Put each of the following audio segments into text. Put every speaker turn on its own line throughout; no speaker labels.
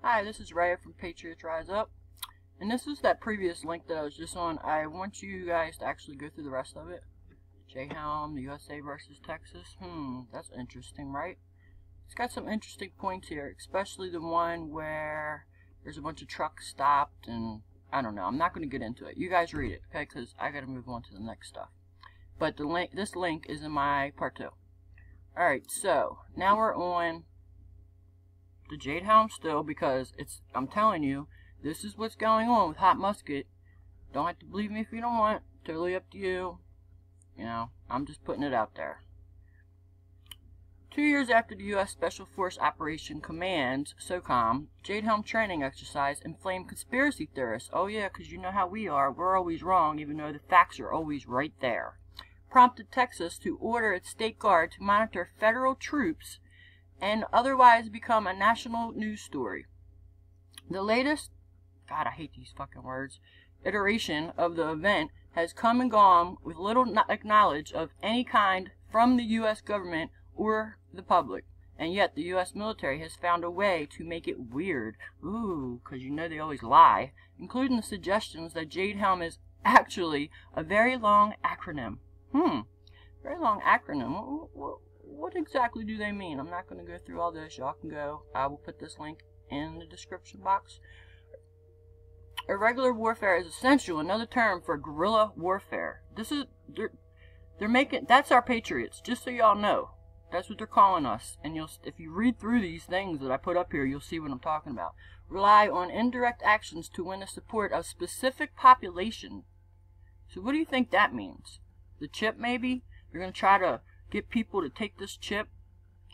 Hi, this is Raya from Patriots Rise Up, and this is that previous link that I was just on. I want you guys to actually go through the rest of it. Helm, the USA versus Texas. That's interesting, right? It's got some interesting points here, especially the one where there's a bunch of trucks stopped, and I don't know. I'm not going to get into it. You guys read it, okay? Because I got to move on to the next stuff. But this link is in my part 2. All right, so now we're on the Jade Helm still, because I'm telling you, this is what's going on with Hot Musket. Don't have to believe me if you don't want. Totally up to you. You know, I'm just putting it out there. 2 years after the U.S. Special Force Operation Command, SOCOM, Jade Helm training exercise inflamed conspiracy theorists. Oh yeah, because you know how we are. We're always wrong, even though the facts are always right there. Prompted Texas to order its state guard to monitor federal troops and otherwise become a national news story. The latest, God, I hate these fucking words, iteration of the event has come and gone with little knowledge of any kind from the U.S. government or the public. And yet the U.S. military has found a way to make it weird. Ooh, because you know they always lie. Including the suggestions that Jade Helm is actually a very long acronym. Very long acronym. What exactly do they mean? I'm not going to go through all this. Y'all can go. I will put this link in the description box. Irregular warfare is essential. Another term for guerrilla warfare. This is they're making. That's our patriots. Just so y'all know, that's what they're calling us. And if you read through these things that I put up here, you'll see what I'm talking about. Rely on indirect actions to win the support of specific population. So what do you think that means? The chip, maybe? You're going to try to get people to take this chip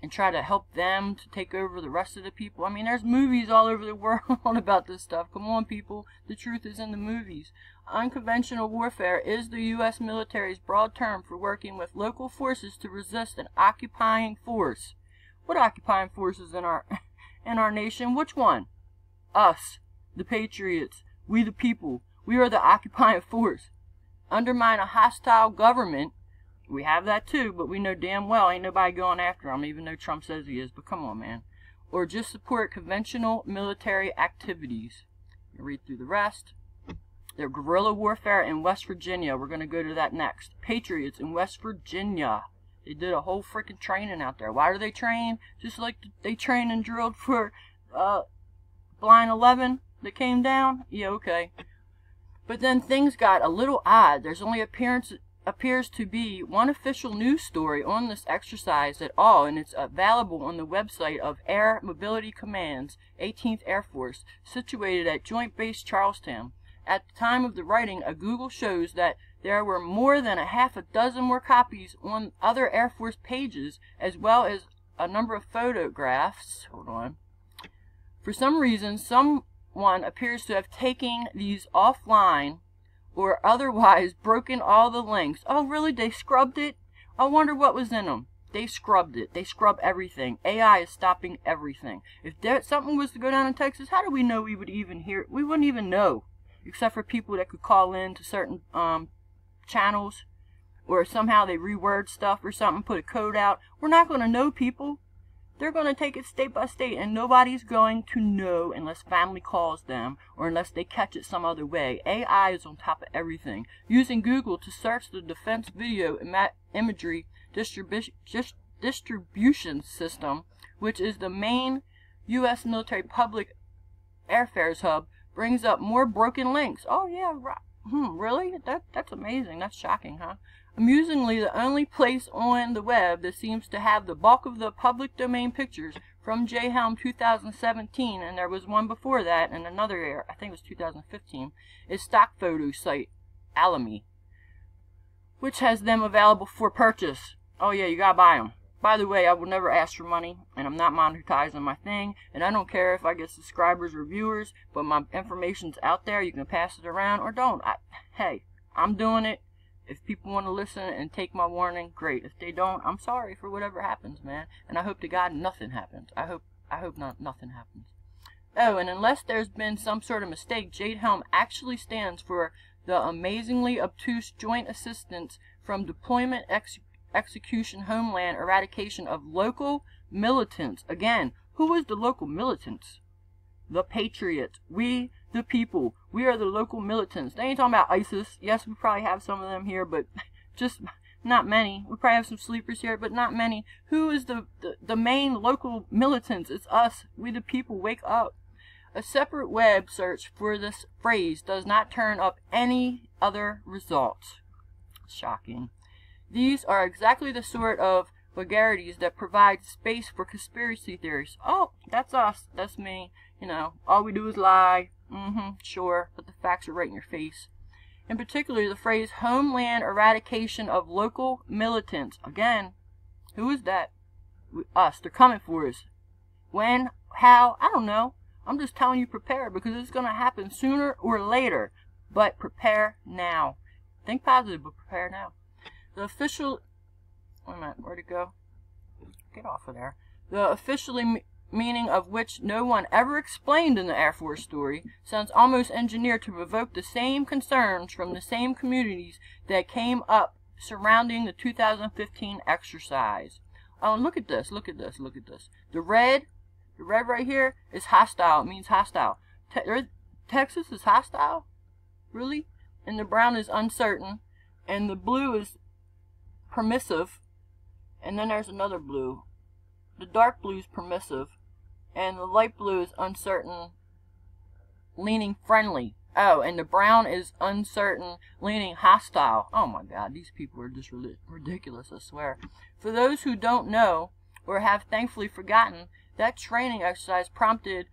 and try to help them to take over the rest of the people. I mean, there's movies all over the world about this stuff. Come on, people. The truth is in the movies. Unconventional warfare is the U.S. military's broad term for working with local forces to resist an occupying force. What occupying forces in our nation? Which one? Us, the patriots, we the people. We are the occupying force. Undermine a hostile government. We have that too, but we know damn well ain't nobody going after them, even though Trump says he is. But come on, man. Or just support conventional military activities. Read through the rest. Their guerrilla warfare in West Virginia. We're going to go to that next. Patriots in West Virginia. They did a whole freaking training out there. Why do they train? Just like they trained and drilled for Blind 11 that came down? Yeah, okay. But then things got a little odd. There's only appears to be one official news story on this exercise at all, and it's available on the website of Air Mobility Command's 18th Air Force, situated at Joint Base Charlestown. At the time of the writing, a Google shows that there were more than a half a dozen more copies on other Air Force pages, as well as a number of photographs. Hold on. For some reason, someone appears to have taken these offline or otherwise broken all the links. Oh, really? They scrubbed it? I wonder what was in them. They scrubbed it. They scrub everything. AI is stopping everything. If something was to go down in Texas, how do we know we would even hear it? We wouldn't even know, except for people that could call in to certain channels, or somehow they reword stuff or something, put a code out. We're not going to know, people. They're going to take it state by state, and nobody's going to know unless family calls them or unless they catch it some other way. AI is on top of everything. Using Google to search the Defense Video Imagery Distribution System, which is the main U.S. military public airfares hub, brings up more broken links. Oh, yeah, right. Really? That's amazing. That's shocking, huh? Amusingly, the only place on the web that seems to have the bulk of the public domain pictures from Jade Helm 2017, and there was one before that in another year, I think it was 2015, is stock photo site Alamy, which has them available for purchase. Oh yeah, you gotta buy them. By the way, I will never ask for money, and I'm not monetizing my thing, and I don't care if I get subscribers or viewers, but my information's out there. You can pass it around or don't. Hey, I'm doing it. If people want to listen and take my warning, great. If they don't, I'm sorry for whatever happens, man. And I hope to God nothing happens. I hope nothing happens. Oh, and unless there's been some sort of mistake, Jade Helm actually stands for the amazingly obtuse joint assistance from deployment execution, homeland eradication of local militants. Again, who is the local militants? the patriots. We, the people. We are the local militants. They ain't talking about ISIS. Yes, we probably have some of them here, but just not many. We probably have some sleepers here, but not many. Who is the main local militants? It's us. We, the people. Wake up. A separate web search for this phrase does not turn up any other results. Shocking. These are exactly the sort of vulgarities that provide space for conspiracy theories. Oh, that's us. That's me. You know, all we do is lie. Sure, but the facts are right in your face. In particular, the phrase homeland eradication of local militants. Again, who is that? Us. They're coming for us. When? How? I don't know. I'm just telling you prepare, because it's going to happen sooner or later. But prepare now. Think positive, but prepare now. The official... Wait a minute, where'd it go? Get off of there. The officially meaning of which no one ever explained in the Air Force story sounds almost engineered to provoke the same concerns from the same communities that came up surrounding the 2015 exercise. Oh, and look at this, look at this, look at this. The red right here is hostile. It means hostile. Texas is hostile? Really? And the brown is uncertain. And the blue is permissive. And then there's another blue. The dark blue is permissive. And the light blue is uncertain, leaning friendly. Oh, and the brown is uncertain, leaning hostile. Oh my God, these people are just ridiculous, I swear. For those who don't know, or have thankfully forgotten, that training exercise prompted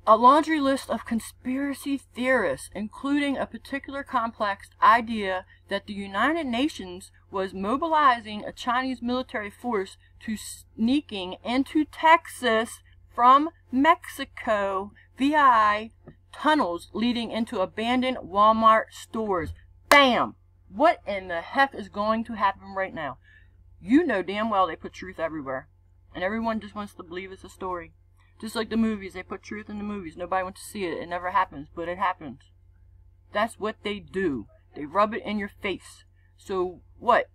a laundry list of conspiracy theorists, including a particular complex idea that the United Nations was mobilizing a Chinese military force to sneaking into Texas from Mexico via tunnels leading into abandoned Walmart stores. Bam! What in the heck is going to happen right now? You know damn well they put truth everywhere. And everyone just wants to believe it's a story. Just like the movies, they put truth in the movies. Nobody wants to see it. It never happens, but it happens. That's what they do. They rub it in your face. So, what?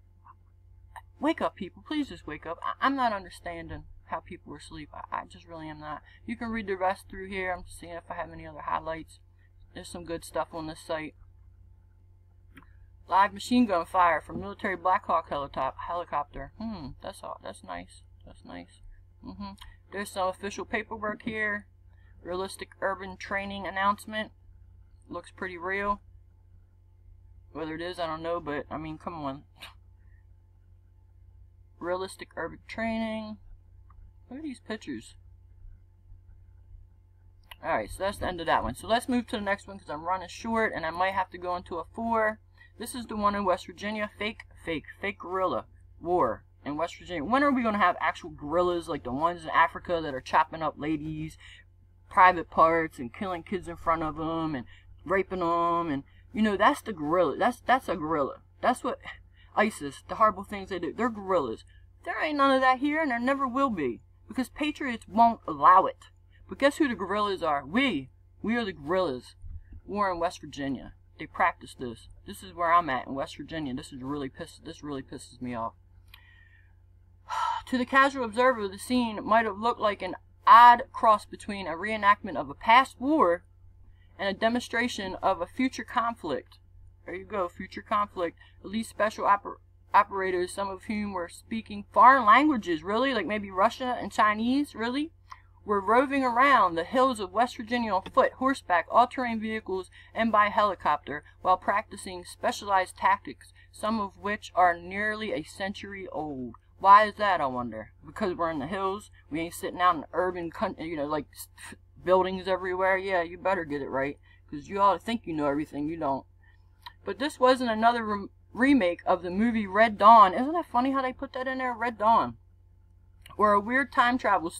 Wake up, people. Please just wake up. I'm not understanding how people are asleep. I just really am not. You can read the rest through here. I'm just seeing if I have any other highlights. There's some good stuff on this site. Live machine gun fire from military Black Hawk helicopter. That's nice. That's nice. There's some official paperwork here. Realistic urban training announcement. Looks pretty real. Whether it is, I don't know, but I mean, come on. Realistic urban training. Look at these pictures. Alright, so that's the end of that one. So let's move to the next one because I'm running short and I might have to go into a 4. This is the one in West Virginia. Fake guerrilla war in West Virginia. When are we going to have actual guerrillas like the ones in Africa that are chopping up ladies, private parts, and killing kids in front of them and raping them? And you know, that's the guerrilla. That's a guerrilla. That's what ISIS, the horrible things they do. They're guerrillas. There ain't none of that here, and there never will be, because patriots won't allow it. But guess who the guerrillas are? We are the guerrillas. War in West Virginia. They practice this. This is where I'm at in West Virginia. This really pisses me off. To the casual observer, the scene might have looked like an odd cross between a reenactment of a past war and a demonstration of a future conflict. There you go, future conflict. At least special operators, some of whom were speaking foreign languages, really, like maybe Russian and Chinese, really, were roving around the hills of West Virginia on foot, horseback, all-terrain vehicles, and by helicopter, while practicing specialized tactics, some of which are nearly a century old. Why is that, I wonder? Because we're in the hills? We ain't sitting out in urban, you know, like buildings everywhere? Yeah, you better get it right, because you ought to think you know everything. You don't. But this wasn't another remake of the movie Red Dawn. Isn't that funny how they put that in there? Red Dawn. Or a weird time travel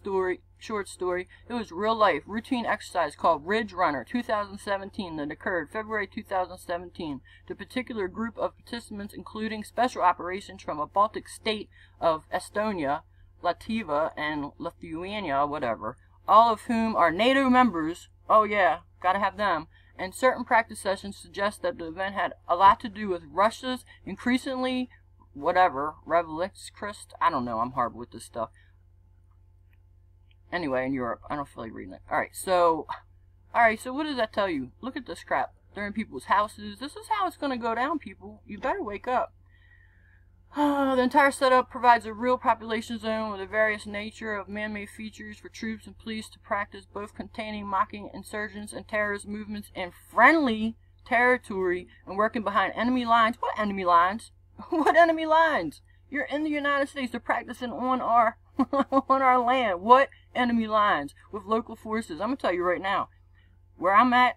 short story. It was real life, routine exercise called Ridge Runner 2017 that occurred February 2017. The particular group of participants including special operations from a Baltic state of Estonia, Latvia, and Lithuania, whatever, all of whom are NATO members. Oh yeah, gotta have them. And certain practice sessions suggest that the event had a lot to do with Russia's increasingly, whatever, revolutionist, I don't know, I'm horrible with this stuff, Anyway, in Europe. I don't feel like reading it. Alright, so what does that tell you? Look at this crap. They're in people's houses. This is how it's going to go down, people. You better wake up. The entire setup provides a real population zone with a various nature of man-made features for troops and police to practice, both containing mocking insurgents and terrorist movements in friendly territory and working behind enemy lines. What enemy lines? What enemy lines? You're in the United States. They're practicing on our on our land. What enemy lines? With local forces. I'm gonna tell you right now, where I'm at,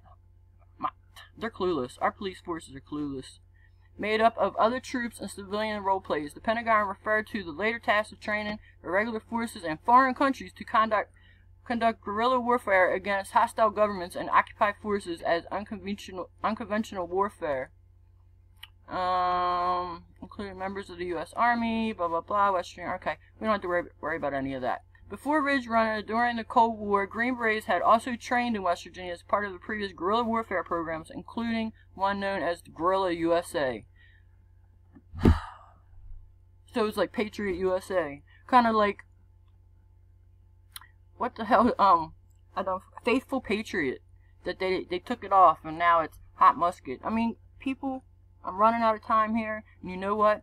they're clueless. Our police forces are clueless. Made up of other troops and civilian role plays. The Pentagon referred to the later task of training irregular forces in foreign countries to conduct guerrilla warfare against hostile governments and occupied forces as unconventional warfare. Including members of the U.S. Army, blah, blah, blah, Western, okay. We don't have to worry about any of that. Before Ridge Runner, during the Cold War, Green Berets had also trained in West Virginia as part of the previous guerrilla warfare programs, including one known as Guerrilla USA. So it's like Patriot USA. Kind of like, what the hell, Faithful Patriot. That they took it off, and now it's Hot Musket. I mean, people, I'm running out of time here, and you know what?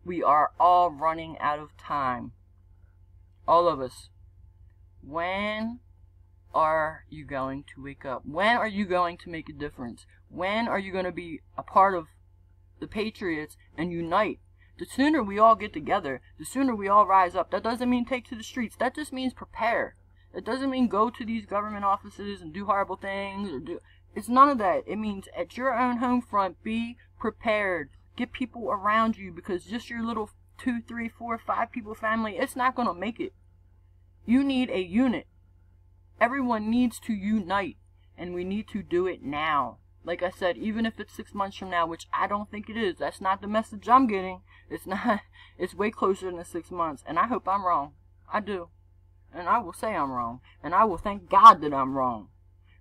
We are all running out of time. All of us. When are you going to wake up? When are you going to make a difference? When are you going to be a part of the Patriots and unite? The sooner we all get together, the sooner we all rise up. That doesn't mean take to the streets. That just means prepare. It doesn't mean go to these government offices and do horrible things. It's none of that. It means at your own home front, be prepared. Get people around you, because just your little 2, 3, 4, 5 people family, it's not going to make it. You need a unit. Everyone needs to unite, and we need to do it now. Like I said, even if it's 6 months from now, which I don't think it is. That's not the message I'm getting. It's not. It's way closer than 6 months, and I hope I'm wrong. I do. And I will say I'm wrong, and I will thank God that I'm wrong.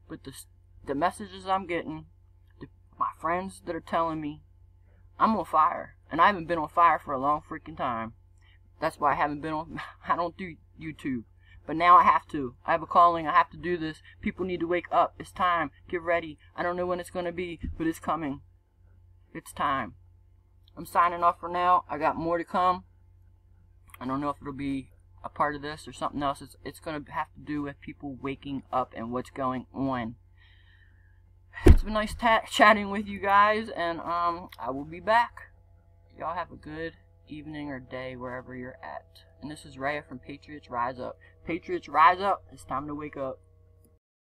But the messages I'm getting, my friends that are telling me, I'm on fire. And I haven't been on fire for a long freaking time. That's why I haven't been on, I don't do YouTube. But now I have to. I have a calling. I have to do this. People need to wake up. It's time. Get ready. I don't know when it's going to be, but it's coming. It's time. I'm signing off for now. I got more to come. I don't know if it'll be a part of this or something else. It's going to have to do with people waking up and what's going on. It's been nice chatting with you guys, and I will be back. Y'all have a good evening or day wherever you're at. And this is Raya from Patriots Rise Up. Patriots Rise Up. It's time to wake up.